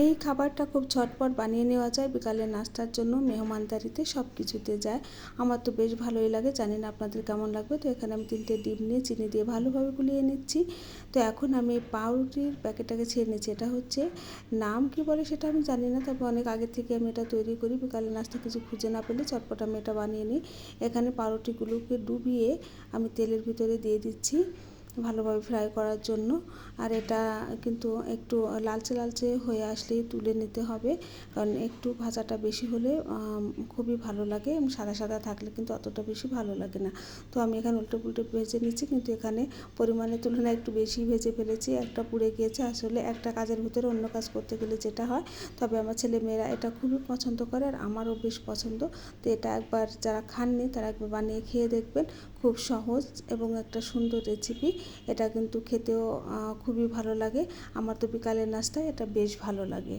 এই খাবারটা খুব ঝটপট বানিয়ে নেওয়া যায়, বিকালের নাস্তার জন্য, মেহমানদারিতে সব কিছুতে যায়। আমার তো বেশ ভালোই লাগে, জানি না আপনাদের কেমন লাগবে। তো এখানে আমি 3টে ডিম নিয়ে চিনি দিয়ে ভালোভাবে গুলিয়ে নিচ্ছি। তো এখন আমি এই পাউরুটির প্যাকেটটাকে ছেড়ে নিচ্ছি। এটা হচ্ছে, নাম কি বলে সেটা আমি জানি না, তবে অনেক আগে থেকে আমি এটা তৈরি করি। বিকালের নাস্তা কিছু খুঁজে না পেলে চটপট আমি এটা বানিয়ে নিই। এখানে পাউরুটিগুলোকে ডুবিয়ে আমি তেলের ভিতরে দিয়ে দিচ্ছি ভালোভাবে ফ্রাই করার জন্য। আর এটা কিন্তু একটু লালচে লালচে হয়ে আসলেই তুলে নিতে হবে, কারণ একটু ভাজাটা বেশি হলে খুবই ভালো লাগে, এবং সাদা সাদা থাকলে কিন্তু অতটা বেশি ভালো লাগে না। তো আমি এখানে উল্টো পুল্টে ভেজে নিচ্ছি, কিন্তু এখানে পরিমাণের তুলনায় একটু বেশি ভেজে ফেলেছি। একটা পুড়ে গিয়েছে। আসলে একটা কাজের ভিতরে অন্য কাজ করতে গেলে যেটা হয়, তবে আমার ছেলেমেয়েরা এটা খুবই পছন্দ করে, আর আমারও বেশ পছন্দ। তো এটা একবার যারা খাননি তারা একবার বানিয়ে খেয়ে দেখবেন। খুব সহজ এবং একটা সুন্দর রেসিপি। এটা কিন্তু খেতেও খুবই ভালো লাগে। আমার তো বিকালের নাস্তায় এটা বেশ ভালো লাগে।